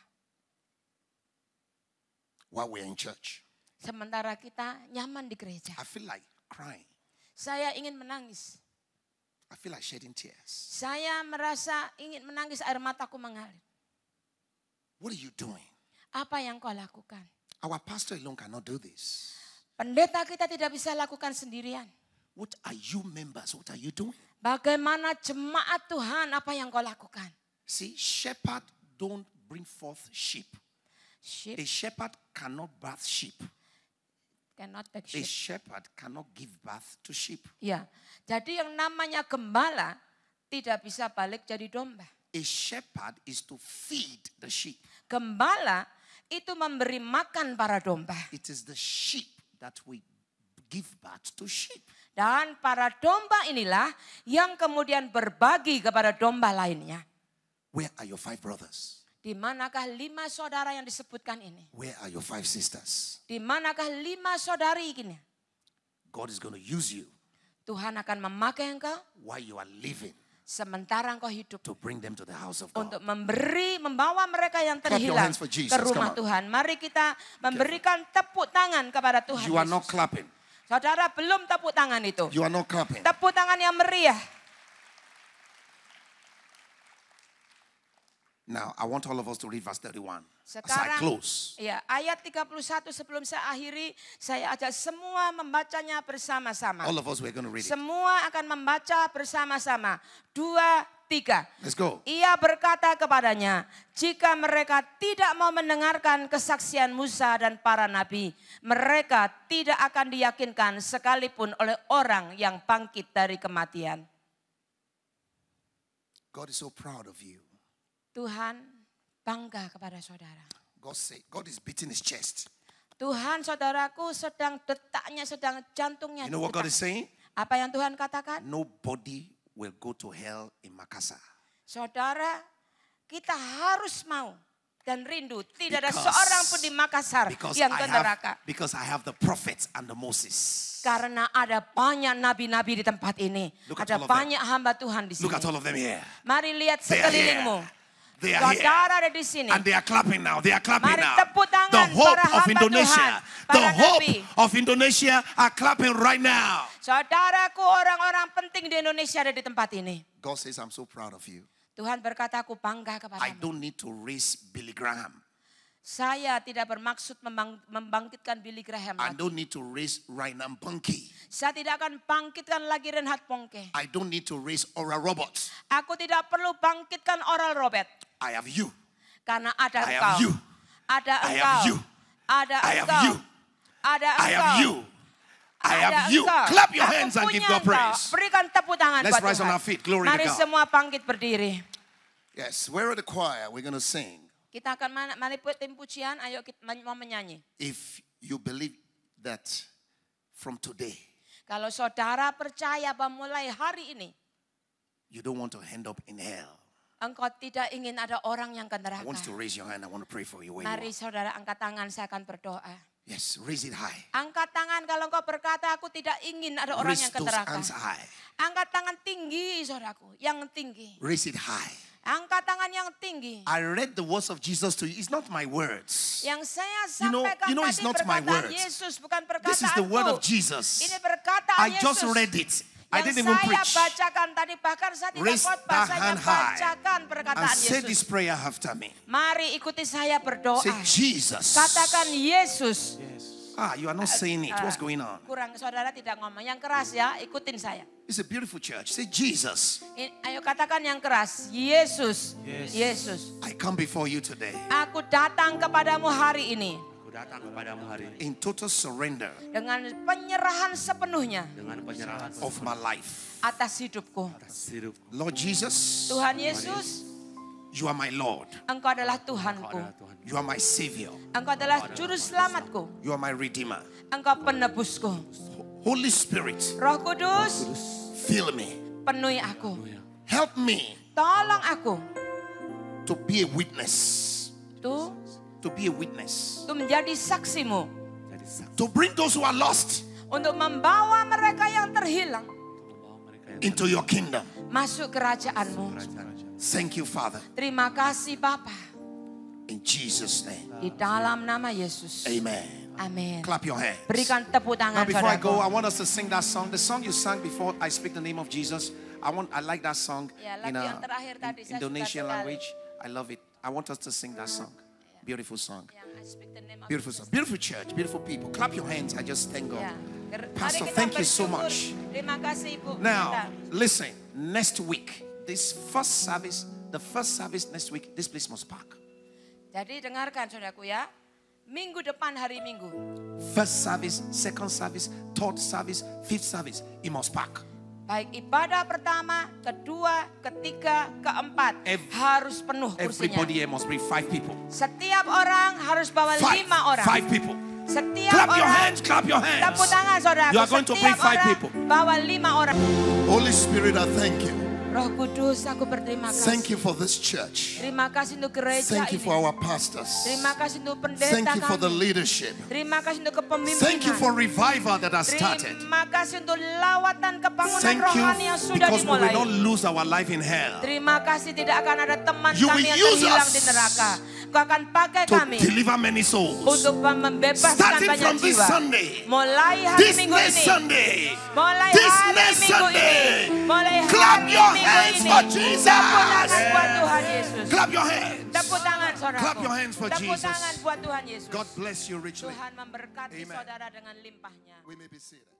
Speaker 2: While we're in church.
Speaker 1: Sementara kita nyaman di gereja.
Speaker 2: I feel like crying.
Speaker 1: Saya ingin menangis.
Speaker 2: I feel like shedding tears.
Speaker 1: Saya merasa ingin menangis, air mataku mengalir.
Speaker 2: What are you doing?
Speaker 1: Apa yang kau lakukan?
Speaker 2: Our pastor alone cannot do this.
Speaker 1: Pendeta kita tidak bisa lakukan sendirian.
Speaker 2: What are you members? What are you doing?
Speaker 1: Bagaimana jemaat Tuhan, apa yang kau lakukan?
Speaker 2: See, shepherd don't bring forth sheep.
Speaker 1: Sheep
Speaker 2: A shepherd cannot birth sheep.
Speaker 1: cannot take
Speaker 2: A
Speaker 1: sheep.
Speaker 2: shepherd cannot give birth to sheep.
Speaker 1: Ya, jadi yang namanya gembala tidak bisa balik jadi domba.
Speaker 2: A shepherd is to feed the sheep.
Speaker 1: Gembala itu memberi makan para domba.
Speaker 2: It is the sheep that we give birth to sheep.
Speaker 1: Dan para domba inilah yang kemudian berbagi kepada domba lainnya.
Speaker 2: Where are your 5 brothers?
Speaker 1: Di manakah 5 saudara yang disebutkan ini?
Speaker 2: Where are your 5 sisters?
Speaker 1: Di manakah 5 saudari ini?
Speaker 2: God is going to use you
Speaker 1: Tuhan akan memakai engkau
Speaker 2: while you are living
Speaker 1: sementara engkau hidup.
Speaker 2: to bring them to the house of God.
Speaker 1: Untuk membawa mereka yang
Speaker 2: Clap your
Speaker 1: terhilang
Speaker 2: hands for Jesus.
Speaker 1: ke rumah
Speaker 2: Come on.
Speaker 1: Tuhan. Mari kita memberikan tepuk tangan kepada Tuhan
Speaker 2: You are not
Speaker 1: Yesus.
Speaker 2: clapping.
Speaker 1: Saudara belum tepuk tangan itu.
Speaker 2: You are not clapping.
Speaker 1: Tepuk tangan yang meriah.
Speaker 2: Now, I want all of us to read verse 31 as I
Speaker 1: Sekarang,
Speaker 2: close.
Speaker 1: ya, ayat 31 sebelum saya akhiri, saya ajak semua membacanya bersama-sama.
Speaker 2: All of us, we're going to read it.
Speaker 1: Semua akan membaca bersama-sama. 2, 3.
Speaker 2: Let's go.
Speaker 1: Ia berkata kepadanya, jika mereka tidak mau mendengarkan kesaksian Musa dan para nabi, mereka tidak akan diyakinkan sekalipun oleh orang yang bangkit dari kematian.
Speaker 2: God is so proud of you.
Speaker 1: Tuhan bangga kepada saudara.
Speaker 2: God is beating his chest.
Speaker 1: Tuhan, saudaraku, sedang detaknya, sedang jantungnya.
Speaker 2: You know what God is saying?
Speaker 1: Apa yang Tuhan katakan?
Speaker 2: Nobody will go to hell in Makassar.
Speaker 1: Saudara, kita harus mau dan rindu. Tidak ada
Speaker 2: Because-
Speaker 1: seorang pun di Makassar yang ke neraka.
Speaker 2: Because I have the prophets and the Moses.
Speaker 1: Karena ada banyak nabi-nabi di tempat ini.
Speaker 2: Look at
Speaker 1: Ada
Speaker 2: all of them.
Speaker 1: banyak hamba Tuhan di
Speaker 2: Look
Speaker 1: sini.
Speaker 2: at all of them here.
Speaker 1: Mari lihat
Speaker 2: They are
Speaker 1: sekelilingmu.
Speaker 2: here. They are here.
Speaker 1: Saudara ada di sini.
Speaker 2: And they are clapping now. They are clapping
Speaker 1: Mari
Speaker 2: now.
Speaker 1: tepuk tangan
Speaker 2: The hope
Speaker 1: para
Speaker 2: of
Speaker 1: hamba
Speaker 2: Indonesia.
Speaker 1: Tuhan,
Speaker 2: The
Speaker 1: para
Speaker 2: hope
Speaker 1: nabi.
Speaker 2: of Indonesia are clapping right now.
Speaker 1: Saudaraku, orang-orang penting di Indonesia ada di tempat ini.
Speaker 2: God says, I'm so proud of you.
Speaker 1: Tuhan berkata, aku bangga
Speaker 2: I
Speaker 1: kepadamu.
Speaker 2: don't need to raise Billy Graham.
Speaker 1: Saya tidak bermaksud membangkitkan Billy Graham
Speaker 2: I
Speaker 1: lagi.
Speaker 2: don't need to raise Reinhard Bonnke.
Speaker 1: Saya tidak akan bangkitkan lagi Reinhard Bonnke.
Speaker 2: I don't need to raise Oral Roberts.
Speaker 1: Aku tidak perlu bangkitkan Oral Robert.
Speaker 2: I have you.
Speaker 1: Karena ada
Speaker 2: I
Speaker 1: engkau.
Speaker 2: have you.
Speaker 1: Ada
Speaker 2: I
Speaker 1: engkau.
Speaker 2: have you.
Speaker 1: Ada
Speaker 2: I have
Speaker 1: engkau.
Speaker 2: you.
Speaker 1: Ada
Speaker 2: I have
Speaker 1: engkau.
Speaker 2: you. I have
Speaker 1: Ada
Speaker 2: you.
Speaker 1: engkau.
Speaker 2: Clap your
Speaker 1: Aku
Speaker 2: hands and give
Speaker 1: punya
Speaker 2: God
Speaker 1: engkau.
Speaker 2: praise.
Speaker 1: Berikan tepuk tangan
Speaker 2: Let's
Speaker 1: buat
Speaker 2: rise on
Speaker 1: Tuhan.
Speaker 2: our feet. Glory to
Speaker 1: Mari
Speaker 2: God.
Speaker 1: semua bangkit berdiri.
Speaker 2: Yes, where are the choir? We're going to sing.
Speaker 1: Kita akan mari tim pujian, ayo kita mau menyanyi.
Speaker 2: If you believe that from today,
Speaker 1: Kalau saudara percaya bahwa mulai hari ini,
Speaker 2: you don't want to end up in hell.
Speaker 1: engkau tidak ingin ada orang yang ke
Speaker 2: I
Speaker 1: neraka.
Speaker 2: want you to raise your hand. I want to pray for you where
Speaker 1: Mari
Speaker 2: you are.
Speaker 1: saudara angkat tangan, saya akan berdoa.
Speaker 2: Yes, raise it high.
Speaker 1: Angkat tangan kalau engkau berkata, aku tidak ingin ada orang
Speaker 2: Raise
Speaker 1: yang ke
Speaker 2: those
Speaker 1: neraka.
Speaker 2: hands high.
Speaker 1: Angkat tangan tinggi, saudaraku, yang tinggi.
Speaker 2: Raise it high.
Speaker 1: Angkat tangan yang tinggi.
Speaker 2: I read the words of Jesus to you. It's not my words.
Speaker 1: Yang saya
Speaker 2: You know
Speaker 1: sampaikan
Speaker 2: it's
Speaker 1: tadi
Speaker 2: not my
Speaker 1: perkataan
Speaker 2: words.
Speaker 1: Yesus, bukan
Speaker 2: This is the word of
Speaker 1: perkataanku.
Speaker 2: Jesus.
Speaker 1: Ini perkataan
Speaker 2: I just
Speaker 1: Yesus.
Speaker 2: read it. I
Speaker 1: Yang
Speaker 2: didn't even
Speaker 1: saya
Speaker 2: preach.
Speaker 1: bacakan tadi, bahkan saya tidak
Speaker 2: Raise
Speaker 1: khotbah,
Speaker 2: that
Speaker 1: saya
Speaker 2: hand high
Speaker 1: bacakan
Speaker 2: and
Speaker 1: perkataan
Speaker 2: say this
Speaker 1: Yesus.
Speaker 2: prayer after me.
Speaker 1: Mari ikuti saya berdoa.
Speaker 2: Say Jesus.
Speaker 1: Katakan Yesus.
Speaker 2: Ah, you are not saying it. What's going on?
Speaker 1: Kurang saudara tidak ngomong. Yang keras ya, ikutin saya.
Speaker 2: It's a beautiful church. Say Jesus.
Speaker 1: Ayo katakan yang keras. Yesus. Yesus.
Speaker 2: I come before you today.
Speaker 1: Aku datang kepadamu hari ini.
Speaker 3: Aku datang kepadamu hari ini
Speaker 2: in total surrender
Speaker 1: dengan penyerahan sepenuhnya
Speaker 3: dengan penyerahan
Speaker 2: of my life.
Speaker 1: atas hidupku.
Speaker 3: atas hidupku.
Speaker 2: Lord Jesus,
Speaker 1: Tuhan Yesus,
Speaker 2: you are my Lord.
Speaker 1: Engkau adalah
Speaker 3: Kau
Speaker 1: Tuhanku.
Speaker 3: adalah Tuhan.
Speaker 2: You are my Savior.
Speaker 1: Engkau adalah juru selamatku.
Speaker 2: You are my Redeemer.
Speaker 1: Engkau penebusku.
Speaker 2: Holy Spirit,
Speaker 1: Roh Kudus,
Speaker 2: fill me.
Speaker 1: penuhi aku.
Speaker 2: Help me
Speaker 1: Tolong aku
Speaker 2: to be a witness.
Speaker 1: tuh
Speaker 2: To be a witness.
Speaker 1: untuk menjadi saksimu.
Speaker 3: Jadi saksi
Speaker 2: To bring those who are lost
Speaker 1: Untuk membawa mereka yang terhilang
Speaker 3: membawa mereka yang
Speaker 2: into your kingdom.
Speaker 1: masuk kerajaanmu.
Speaker 2: Thank you, Father.
Speaker 1: Terima kasih Bapa.
Speaker 2: In Jesus' name.
Speaker 1: Di dalam nama Yesus.
Speaker 2: Amen.
Speaker 1: Amin.
Speaker 2: Clap your hands.
Speaker 1: Berikan tepuk
Speaker 2: Now,
Speaker 1: tangan
Speaker 2: before I go, I
Speaker 1: saudaraku.
Speaker 2: want us to sing that song. The song you sang before I speak the name of Jesus. I like that song
Speaker 1: Ya,
Speaker 2: in
Speaker 1: lagu yang terakhir tadi saya suka
Speaker 2: Indonesian
Speaker 1: sekali.
Speaker 2: language. I love it. I want us to sing that song. Beautiful song.
Speaker 1: Yang I speak the name of
Speaker 2: Beautiful
Speaker 1: Jesus.
Speaker 2: song. Beautiful church. Beautiful people. Clap your hands. I just thank God.
Speaker 1: Ya. Mari
Speaker 2: Pastor,
Speaker 1: kita
Speaker 2: thank you so
Speaker 1: bersyukur.
Speaker 2: much.
Speaker 1: Terima kasih Ibu.
Speaker 2: Now,
Speaker 1: Kita.
Speaker 2: listen. Next week, this first service, the first service next week, this place must park.
Speaker 1: Jadi dengarkan saudaraku ya. Minggu depan hari Minggu.
Speaker 2: First service, second service, third service, fifth service, it must park.
Speaker 1: Baik ibadah pertama, kedua, ketiga, keempat. Harus penuh kursinya.
Speaker 2: Everybody here must bring 5 people.
Speaker 1: Setiap orang harus bawa 5 orang.
Speaker 2: 5 people.
Speaker 1: Setiap
Speaker 2: Clap your
Speaker 1: orang.
Speaker 2: hands, clap your hands.
Speaker 1: Tepuk tangan saudara.
Speaker 2: You are going to bring 5 people.
Speaker 1: Bawa 5 orang.
Speaker 2: Holy Spirit, I thank you.
Speaker 1: Roh Kudus, aku berterima kasih.
Speaker 2: Thank you for this church.
Speaker 1: Terima kasih untuk gereja
Speaker 2: Thank you
Speaker 1: ini.
Speaker 2: for our pastors.
Speaker 1: Terima kasih untuk pendeta
Speaker 2: Thank you for the
Speaker 1: kami.
Speaker 2: leadership.
Speaker 1: Terima kasih untuk kepemimpinan.
Speaker 2: Thank you for revival that has started.
Speaker 1: Terima kasih untuk lawatan kebangunan
Speaker 2: Thank you
Speaker 1: rohani yang sudah
Speaker 2: because we
Speaker 1: dimulai.
Speaker 2: will not lose our life in hell.
Speaker 1: Terima kasih tidak akan ada teman
Speaker 2: You
Speaker 1: kami
Speaker 2: will
Speaker 1: yang
Speaker 2: use
Speaker 1: terhilang
Speaker 2: us
Speaker 1: di neraka. Kau akan pakai
Speaker 2: To
Speaker 1: kami
Speaker 2: deliver many souls.
Speaker 1: untuk membebaskan
Speaker 2: Starting
Speaker 1: banyak
Speaker 2: from this
Speaker 1: jiwa.
Speaker 2: Sunday.
Speaker 1: Mulai hari
Speaker 2: This
Speaker 1: Minggu
Speaker 2: next
Speaker 1: ini.
Speaker 2: Sunday.
Speaker 1: Mulai
Speaker 2: This
Speaker 1: hari
Speaker 2: next
Speaker 1: Minggu
Speaker 2: Sunday.
Speaker 1: ini. Mulai
Speaker 2: Clap
Speaker 1: hari
Speaker 2: your
Speaker 1: Minggu
Speaker 2: hands
Speaker 1: ini.
Speaker 2: for Jesus.
Speaker 1: Tepuk tangan buat Tuhan Yesus.
Speaker 2: Clap your hands.
Speaker 1: Tepuk tangan saudaraku.
Speaker 2: Clap your hands for
Speaker 1: Tepuk
Speaker 2: Jesus.
Speaker 1: tangan buat Tuhan Yesus.
Speaker 2: God bless you richly.
Speaker 1: Tuhan memberkati
Speaker 2: Amen.
Speaker 1: saudara dengan limpahnya.
Speaker 2: We may be seated.